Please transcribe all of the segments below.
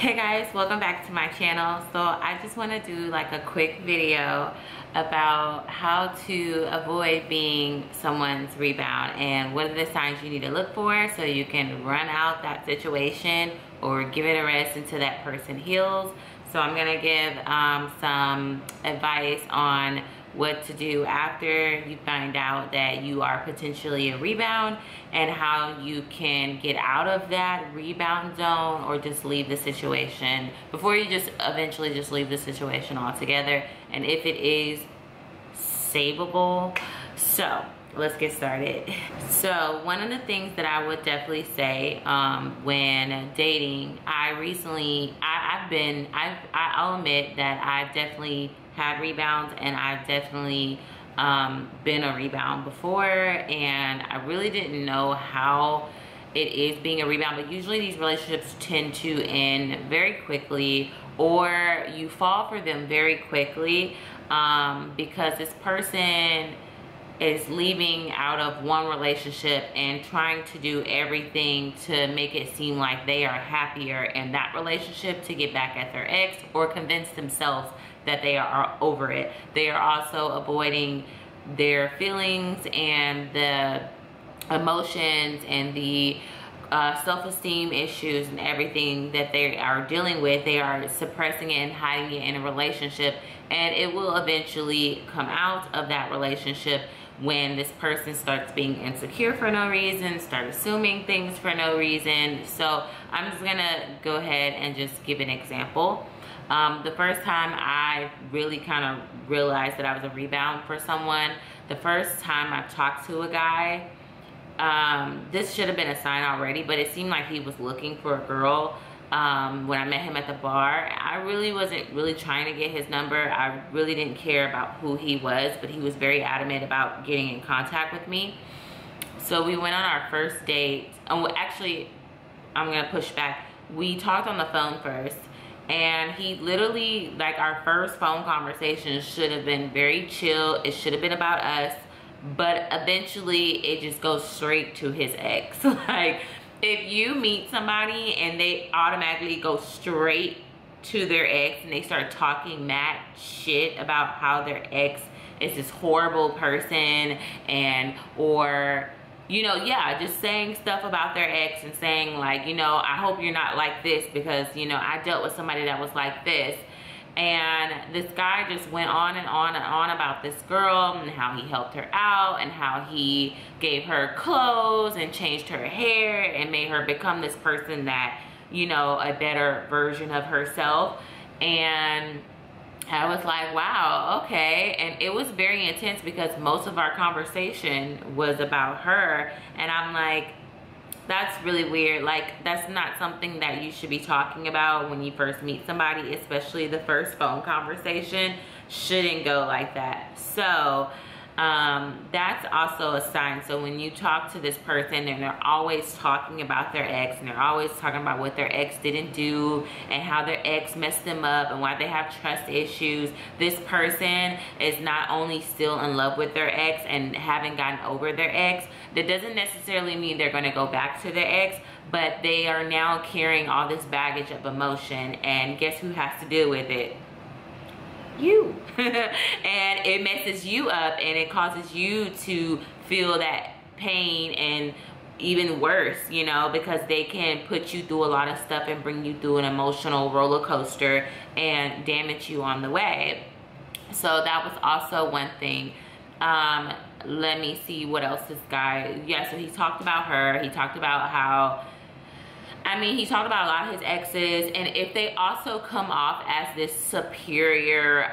Hey guys, welcome back to my channel. So I just want to do like a quick video about how to avoid being someone's rebound and what are the signs you need to look for so you can run out that situation or give it a rest until that person heals. So I'm going to give some advice on what to do after you find out that you are potentially a rebound and how you can get out of that rebound zone or just leave the situation before you just eventually just leave the situation altogether, and if it is savable. So let's get started. So one of the things that I would definitely say when dating, I'll admit that I've definitely had rebounds, and I've definitely been a rebound before, and I really didn't know how it is being a rebound. But usually these relationships tend to end very quickly, or you fall for them very quickly because this person is leaving out of one relationship and trying to do everything to make it seem like they are happier in that relationship to get back at their ex, or convince themselves that they are over it. They are also avoiding their feelings and the emotions and the self-esteem issues and everything that they are dealing with. They are suppressing it and hiding it in a relationship, and it will eventually come out of that relationship when this person starts being insecure for no reason, start assuming things for no reason. So I'm just gonna go ahead and just give an example. The first time I really kind of realized that I was a rebound for someone, the first time I talked to a guy, this should have been a sign already, but it seemed like he was looking for a girl. When I met him at the bar, I really wasn't really trying to get his number. I really didn't care about who he was, but he was very adamant about getting in contact with me. So we went on our first date. Actually, I'm gonna push back. We talked on the phone first, and he literally, like, our first phone conversation should have been very chill. It should have been about us, but eventually it just goes straight to his ex. Like, if you meet somebody and they automatically go straight to their ex and they start talking mad shit about how their ex is this horrible person, and or you know, yeah, just saying stuff about their ex and saying like, you know, I hope you're not like this because, you know, I dealt with somebody that was like this. And this guy just went on and on and on about this girl and how he helped her out and how he gave her clothes and changed her hair and made her become this person that, you know, a better version of herself. And I was like, wow, okay. And it was very intense because most of our conversation was about her. And I'm like, that's really weird. Like, that's not something that you should be talking about when you first meet somebody, especially the first phone conversation shouldn't go like that. So that's also a sign. So when you talk to this person and they're always talking about their ex, and they're always talking about what their ex didn't do and how their ex messed them up and why they have trust issues, this person is not only still in love with their ex and haven't gotten over their ex. That doesn't necessarily mean they're going to go back to their ex, but they are now carrying all this baggage of emotion, and guess who has to deal with it? You. And it messes you up, and it causes you to feel that pain, and even worse, you know, because they can put you through a lot of stuff and bring you through an emotional roller coaster and damage you on the way. So that was also one thing. Let me see what else this guy, yeah, so he talked about her. He talked about how, I mean, he talked about a lot of his exes, and if they also come off as this superior,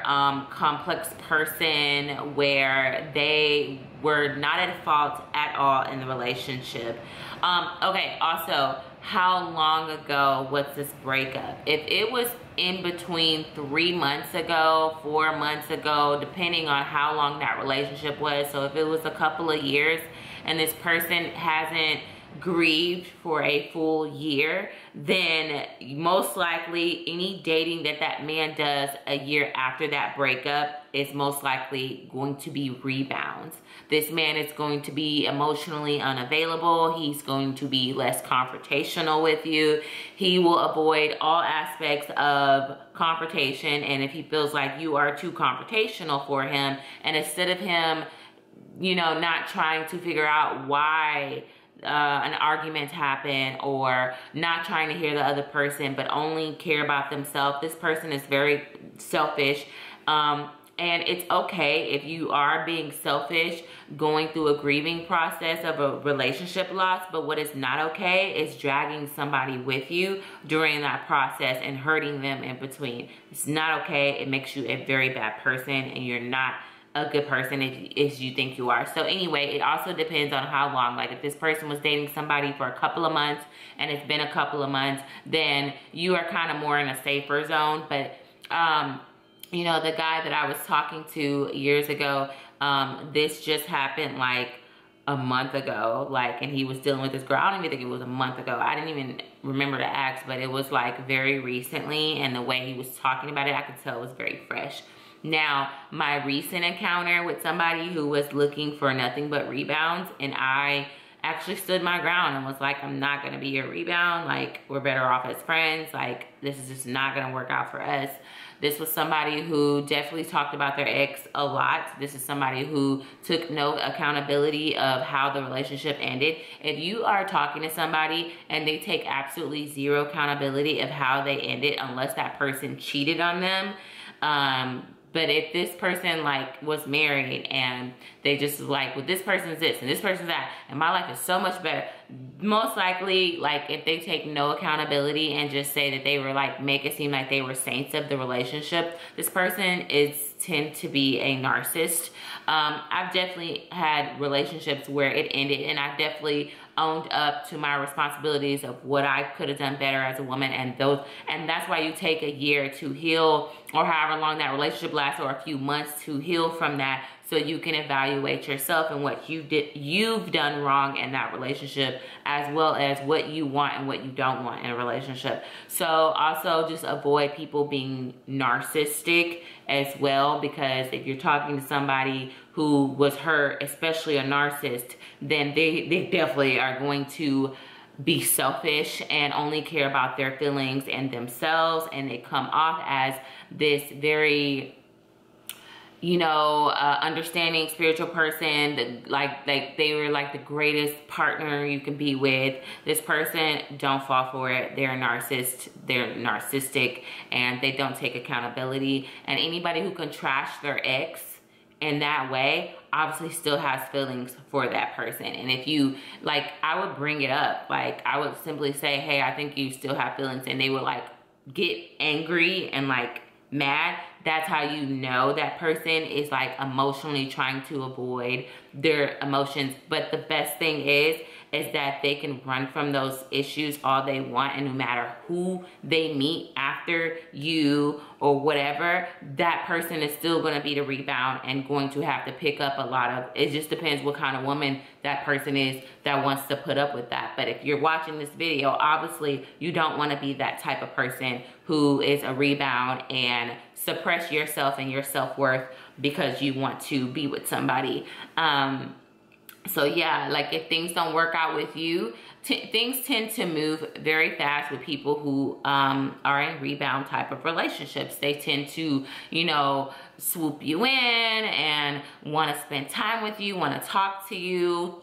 complex person where they were not at fault at all in the relationship. Okay, also, how long ago was this breakup? If it was in between 3 months ago, 4 months ago, depending on how long that relationship was. So if it was a couple of years and this person hasn't grieved for a full year, then most likely any dating that that man does a year after that breakup is most likely going to be rebounds. This man is going to be emotionally unavailable. He's going to be less confrontational with you. He will avoid all aspects of confrontation, and if he feels like you are too confrontational for him, and instead of him, you know, not trying to figure out why an argument happened, or not trying to hear the other person but only care about themselves, this person is very selfish. And it's okay if you are being selfish, going through a grieving process of a relationship loss, but what is not okay is dragging somebody with you during that process and hurting them in between. It's not okay. It makes you a very bad person, and you're not a good person if you think you are. So anyway, it also depends on how long. Like if this person was dating somebody for a couple of months and it's been a couple of months, then you are kind of more in a safer zone. But you know, the guy that I was talking to years ago, this just happened like a month ago, like, and he was dealing with this girl. I don't even think it was a month ago. I didn't even remember to ask, but it was like very recently, and the way he was talking about it, I could tell it was very fresh. Now, my recent encounter with somebody who was looking for nothing but rebounds, and I actually stood my ground and was like, I'm not gonna be your rebound. Like, we're better off as friends. Like, this is just not gonna work out for us. This was somebody who definitely talked about their ex a lot. This is somebody who took no accountability of how the relationship ended. If you are talking to somebody and they take absolutely zero accountability of how they ended, unless that person cheated on them, but if this person like was married and they just like, well, this person's this and this person's that, and my life is so much better, most likely, like if they take no accountability and just say that they were like, make it seem like they were saints of the relationship, this person tend to be a narcissist. I've definitely had relationships where it ended, and I've definitely owned up to my responsibilities of what I could have done better as a woman, and that's why you take a year to heal, or however long that relationship lasts, or a few months to heal from that, so you can evaluate yourself and what you've done wrong in that relationship, as well as what you want and what you don't want in a relationship. So also just avoid people being narcissistic as well, because if you're talking to somebody who was hurt, especially a narcissist, then they definitely are going to be selfish and only care about their feelings and themselves, and they come off as this very, you know, understanding spiritual person, that like they were like the greatest partner you can be with. This person, don't fall for it. They're a narcissist, they're narcissistic, and they don't take accountability. And anybody who can trash their ex in that way obviously still has feelings for that person. And if you, like, I would bring it up. Like, I would simply say, hey, I think you still have feelings, and they would like get angry and like mad. That's how you know that person is like emotionally trying to avoid their emotions. But the best thing is that they can run from those issues all they want, and no matter who they meet after you or whatever, that person is still going to be the rebound and going to have to pick up a lot of, it just depends what kind of woman that person is that wants to put up with that. But if you're watching this video, obviously you don't want to be that type of person who is a rebound and suppress yourself and your self-worth because you want to be with somebody. So yeah, like if things don't work out with you, things tend to move very fast with people who are in rebound type of relationships. They tend to, you know, swoop you in and want to spend time with you, want to talk to you,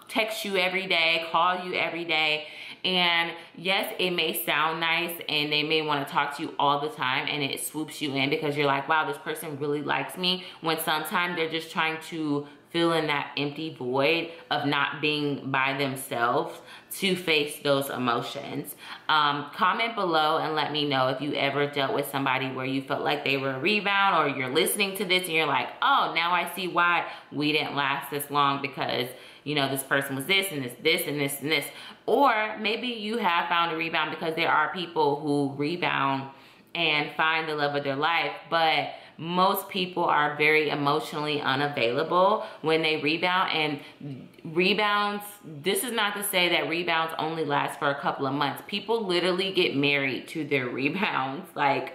text you every day, call you every day. And yes, it may sound nice and they may want to talk to you all the time, and it swoops you in because you're like, wow, this person really likes me, when sometimes they're just trying to fill in that empty void of not being by themselves to face those emotions. Comment below and let me know if you ever dealt with somebody where you felt like they were a rebound, or you're listening to this and you're like, oh, now I see why we didn't last this long, because, you know, this person was this and this and this and this. Or maybe you have found a rebound, because there are people who rebound and find the love of their life, but most people are very emotionally unavailable when they rebound. And rebounds, this is not to say that rebounds only last for a couple of months. People literally get married to their rebounds, like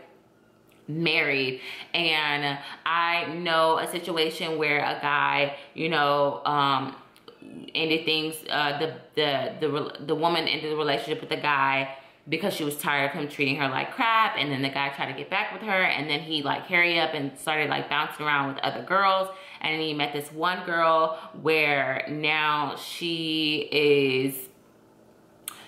married. And I know a situation where a guy, you know, ended things, the woman ended the relationship with the guy because she was tired of him treating her like crap, and then the guy tried to get back with her, and then he like hurry up and started like bouncing around with other girls, and then he met this one girl where now she is,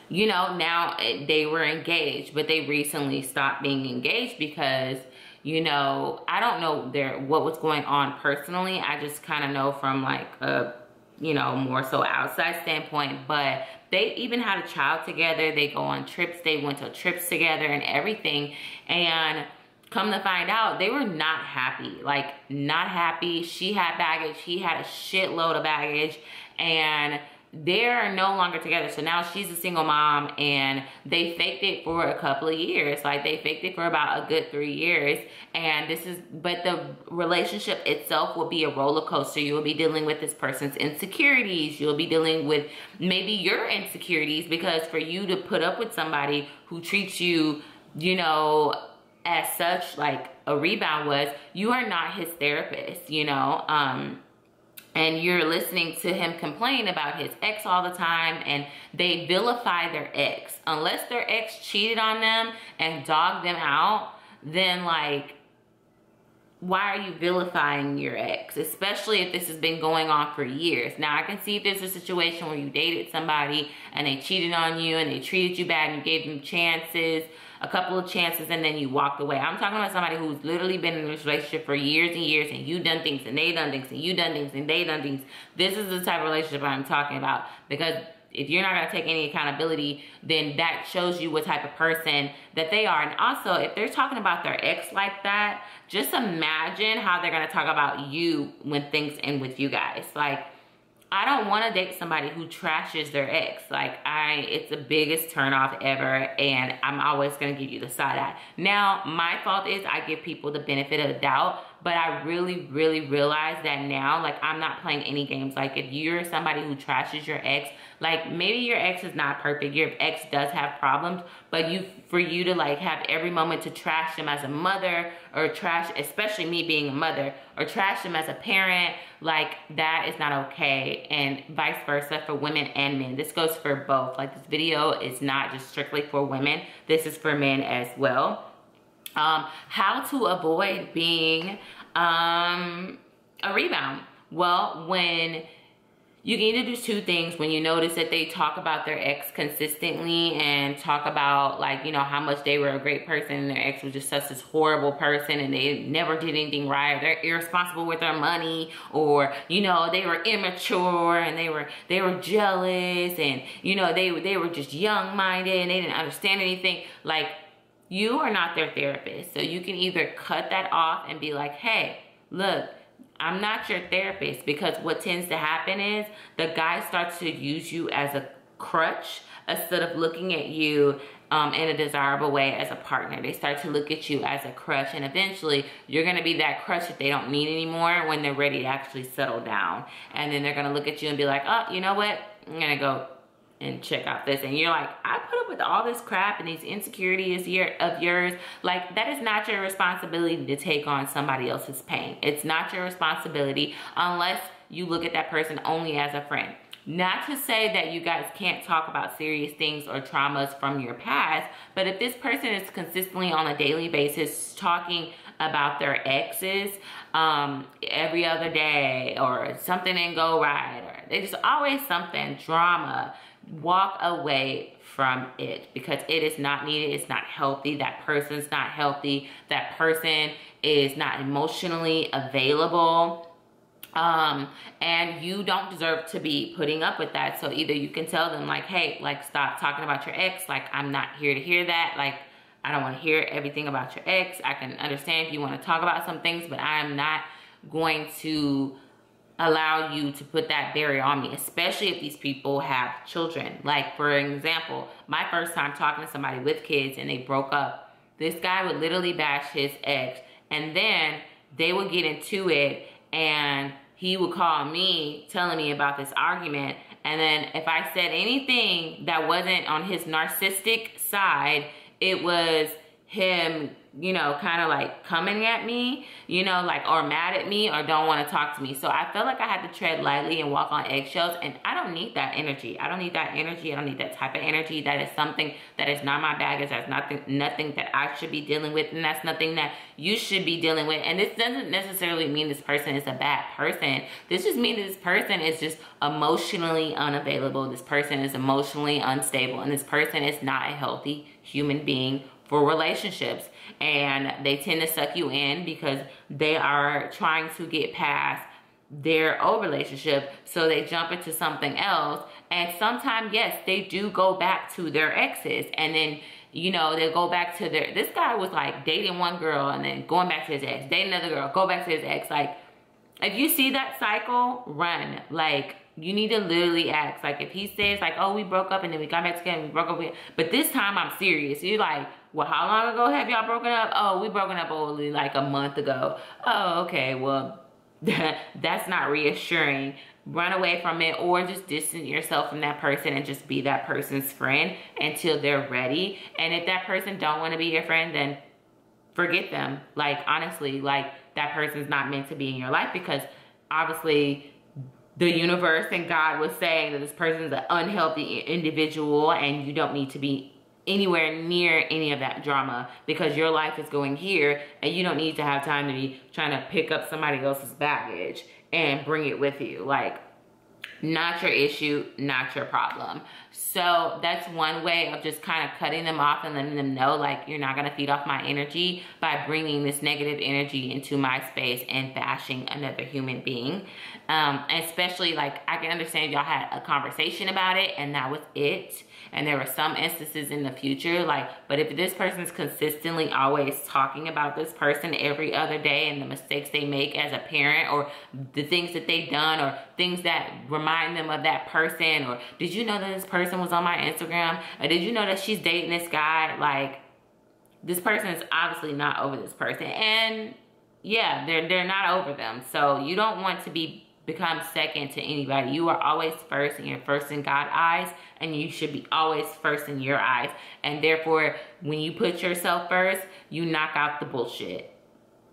you know, now they were engaged, but they recently stopped being engaged because, you know, I don't know what was going on personally. I just kind of know from like a, you know, more so outside standpoint, but they even had a child together. They go on trips. They went to trips together and everything. And come to find out, they were not happy. Like, not happy. She had baggage. He had a shitload of baggage. And they're no longer together. So now she's a single mom, and they faked it for a couple of years. Like, they faked it for about a good 3 years. And but the relationship itself will be a roller coaster. You will be dealing with this person's insecurities. You'll be dealing with maybe your insecurities, because for you to put up with somebody who treats you, you know, as such, like a rebound was, you are not his therapist, you know, and you're listening to him complain about his ex all the time, and they vilify their ex. Unless their ex cheated on them and dogged them out, then like, why are you vilifying your ex? Especially if this has been going on for years. Now, I can see if there's a situation where you dated somebody and they cheated on you and they treated you bad and you gave them chances, a couple of chances, and then you walked away. I'm talking about somebody who's literally been in this relationship for years and years, and you done things and they done things and you done things and they done things. This is the type of relationship I'm talking about, because if you're not going to take any accountability, then that shows you what type of person that they are. And also, if they're talking about their ex like that, just imagine how they're going to talk about you when things end with you guys. Like, I don't want to date somebody who trashes their ex. Like, it's the biggest turnoff ever, and I'm always going to give you the side eye. Now, my fault is I give people the benefit of the doubt, but I really, really realize that now, like, I'm not playing any games. Like, if you're somebody who trashes your ex, like, maybe your ex is not perfect. Your ex does have problems, but for you to like have every moment to trash them as a mother, or trash, especially me being a mother, or trash them as a parent, like, that is not okay. And vice versa for women and men. This goes for both. Like, this video is not just strictly for women. This is for men as well. How to avoid being a rebound. Well, when you can either do two things. When you notice that they talk about their ex consistently and talk about, like, you know, how much they were a great person and their ex was just such this horrible person and they never did anything right, or they're irresponsible with their money, or, you know, they were immature and they were jealous, and, you know, they were just young-minded and they didn't understand anything. Like, you are not their therapist. So you can either cut that off and be like, hey, look, I'm not your therapist, because what tends to happen is the guy starts to use you as a crutch instead of looking at you in a desirable way as a partner. They start to look at you as a crutch, and eventually you're going to be that crutch that they don't need anymore when they're ready to actually settle down. And then they're going to look at you and be like, oh, you know what? I'm going to go and check out this. And you're like, I put up with all this crap and these insecurities of yours. Like, that is not your responsibility to take on somebody else's pain. It's not your responsibility unless you look at that person only as a friend. Not to say that you guys can't talk about serious things or traumas from your past, but if this person is consistently on a daily basis talking about their exes every other day, or something didn't go right, or there's just always something, drama, walk away from it, because it is not needed. It's not healthy. That person's not healthy. That person is not emotionally available. And you don't deserve to be putting up with that. So either you can tell them, like, hey, like, stop talking about your ex. Like, I'm not here to hear that. Like, I don't want to hear everything about your ex. I can understand if you want to talk about some things, but I'm not going to allow you to put that barrier on me, especially if these people have children. Like, for example, my first time talking to somebody with kids and they broke up, this guy would literally bash his ex and then they would get into it, and he would call me telling me about this argument. And then if I said anything that wasn't on his narcissistic side, it was him, you know, kind of like coming at me, you know, like, or mad at me, or don't want to talk to me. So I felt like I had to tread lightly and walk on eggshells, and I don't need that energy. I don't need that energy. I don't need that type of energy. That is something that is not my baggage. That's nothing that I should be dealing with, and that's nothing that you should be dealing with. And this doesn't necessarily mean this person is a bad person. This just means that this person is just emotionally unavailable. This person is emotionally unstable, and this person is not a healthy human being for relationships. And they tend to suck you in because they are trying to get past their old relationship, so they jump into something else. And sometimes, yes, they do go back to their exes, and then, you know, they go back to their, this guy was like dating one girl and then going back to his ex, dating another girl, go back to his ex. Like, if you see that cycle, run. Like, you need to literally ask. Like, if he says like, oh, we broke up and then we got back together and we broke up again, but this time I'm serious. You're like, well, how long ago have y'all broken up? Oh, we broken up only like a month ago. Oh, okay, well, that's not reassuring. Run away from it, or just distance yourself from that person and just be that person's friend until they're ready. And if that person don't want to be your friend, then forget them. Like, honestly, like, that person's not meant to be in your life, because obviously the universe and God was saying that this person is an unhealthy individual, and you don't need to be anywhere near any of that drama, because your life is going here, and you don't need to have time to be trying to pick up somebody else's baggage and bring it with you. Like, not your issue, not your problem. So that's one way of just kind of cutting them off and letting them know, like, you're not going to feed off my energy by bringing this negative energy into my space and bashing another human being. Especially, like, I can understand y'all had a conversation about it and that was it, and there were some instances in the future, like, but if this person's consistently always talking about this person every other day and the mistakes they make as a parent, or the things that they've done, or things that remind them of that person, or did you know that this person was on my Instagram, or did you know that she's dating this guy? Like, this person is obviously not over this person, and yeah, they're not over them. So you don't want to become second to anybody. You are always first, and you're first in God's eyes, and you should be always first in your eyes. And therefore, when you put yourself first, you knock out the bullshit,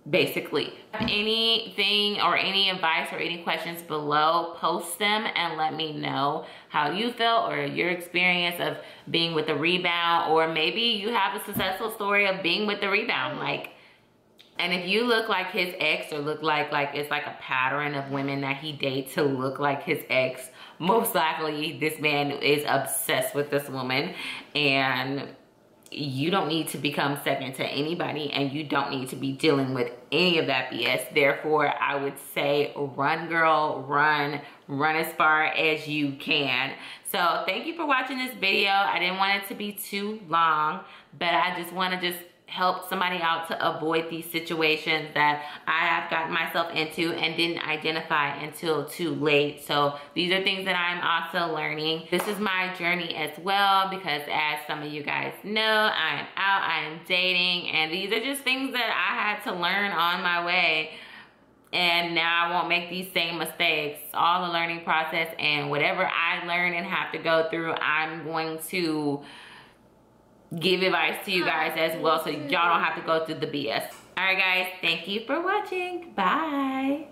basically. Anything or any advice or any questions below, post them and let me know how you felt, or your experience of being with a rebound, or maybe you have a successful story of being with the rebound. Like, and if you look like his ex, or look like it's like a pattern of women that he dates to look like his ex, most likely this man is obsessed with this woman, and you don't need to become second to anybody, and you don't need to be dealing with any of that BS. Therefore, I would say run, girl, run as far as you can. So thank you for watching this video. I didn't want it to be too long, but I just want to help somebody out to avoid these situations that I have gotten myself into and didn't identify until too late. So these are things that I'm also learning. This is my journey as well, because as some of you guys know, I am out, I am dating, and these are just things that I had to learn on my way. And now I won't make these same mistakes. All the learning process, and whatever I learn and have to go through, I'm going to give advice to you guys as well, so y'all don't have to go through the BS. All right, guys, thank you for watching. Bye.